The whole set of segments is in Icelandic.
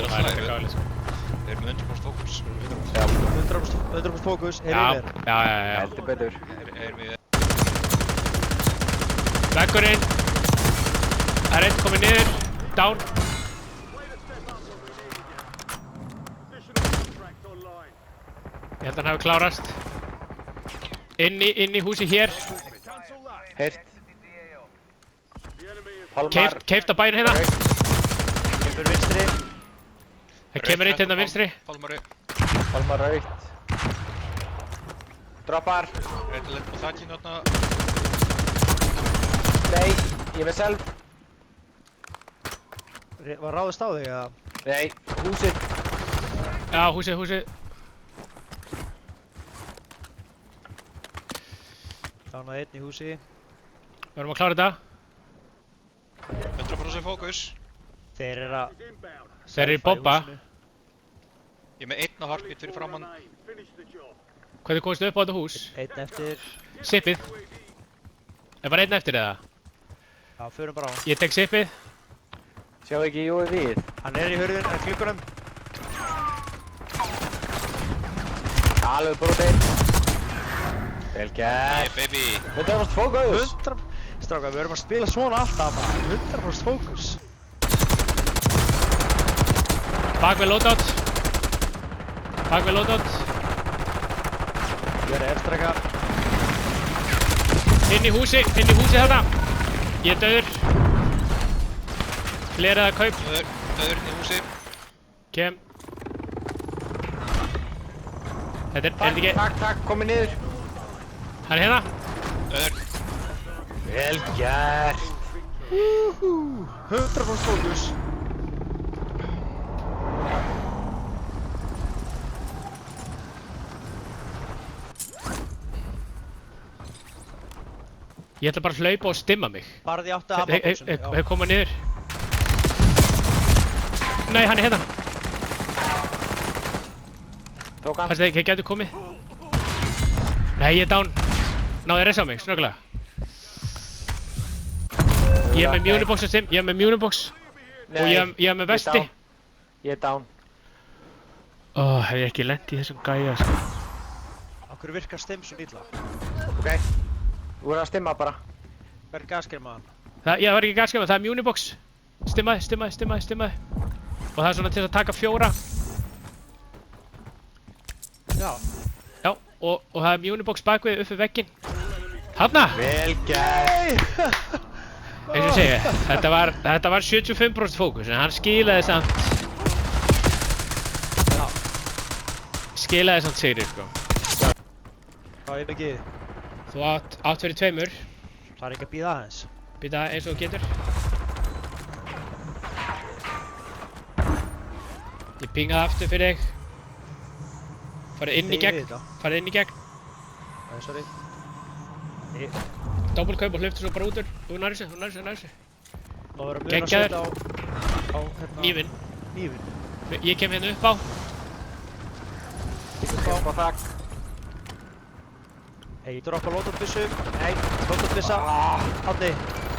það er ekki gáðileg sko. Við erum með 100% fókus. 100% fókus, er Já, yfir. já. Heldur betur. Erum við... Veggurinn. Það er einn komið niður. Down. Ég held að hann hafi klárast. Inn í húsi hér. Heyrt. Pálmar. Keift á bæinn hérna. Kemur vinstri. Það kemur eitt hérna vinstri. Pálmar raukt. Droppar. Þetta lett på þakkinu þarna. Nei, ég með selv. Var ráðist á þig, eða? Nei, húsið. Já, húsið. Dánaði einn í húsi. Við erum að klára þetta. 100% fókus. Þeir eru að... Þeir eru í bomba. Ég er með einn á heartbeat fyrir framann. Hvernig komist þið upp á þetta hús? Einn eftir. Sippið. Er bara einn eftir eða? Já, förum bara á. Ég tek sippið. Sjá ekki Jói við. Hann er í hurðin, klukkunum. Alveg brotinn. Vel gert. Hey baby. 100% fókus. 100%. Strákar, við erum að spila svona alltaf, maður. 100% fókus. Bak við loadout. Ég er efstrækka. Inn í húsi þarna. Ég er döður. Fleraða kaup. Döður inn í húsi. Kem. Þetta er ekki... Takk, komið niður. Hann er hérna. Döður. Vel gert. 100% fókus. Ég ætla bara að hlaupa og stimma mig. Bara því áttu að hafa bóksunni. Hefur komað niður. Nei, hann er hérna. Tók hann. Þeir getur komið. Nei, ég er down. Náðu að resa á mig, snögglega. Ég er með Munibox og stim. Ég er með Munibox. Og ég er með vesti. Ég er down. Hef ég ekki lent í þessum gæja, sko. Akkur virkar stim svo illa. Ok. Þú verður að stimma bara. Hver er gaskerma hann? Ég var ekki gasskema, það er Munibox. Stimmaði. Og það er svona til að taka 4. Já. Já, og það er Munibox bakvið upp við vegginn. Hanna! Vel gert. Eins og ég segi, þetta var 75% fókus, en hann skilaði samt... Já. Skilaði samt sigri, sko. Já, ég ekki. Þú átt fyrir 2. Það er ekki að býða aðeins. Býta eins og þú getur. Ég pingaði aftur fyrir þig. Farið inn í gegn. Nei, sorry. Doppelkaup og hliftu svo bara út úr. Þú nær þessu. Má vera mun að Geggjaður. setja á hérna... Nýfinn. Nýfinn. Ég kem hérna upp á. Upp á þakk. Ég droppa loadout-byssu. Nei, loadout-byssa. Árni,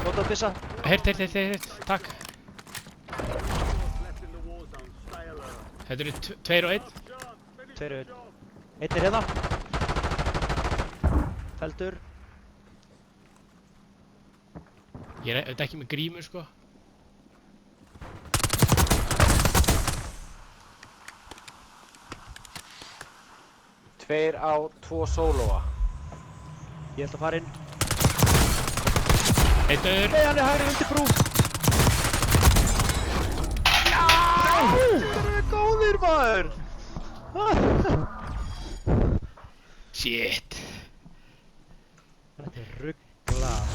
loadout-byssa. Heyrt. Takk. Þetta eru 2 og 1. 2 og 1. Einn er hérna. Feldur. Ég er auðvitað ekki með grímu, sko. Tveir á 2 sólóa. Ég ætla að fara inn. Einn döður. Nei, hann er hægri undir brú. Já! Það er góðir, maður! Shit. Þetta er rugglað.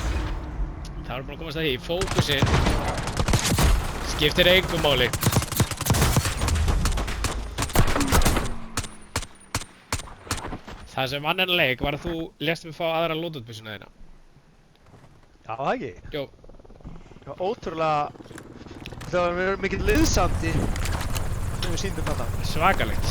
Það var bara að komast að því. Fókusinn skiptir engu máli. Það sem vann enn leik var að þú lést mig fá aðra loadout-byssuna þína. Já, það ekki. Jó. Það var ótrúlega... Það var mikill liðsandi sem við sýndum þetta. Svakalegt.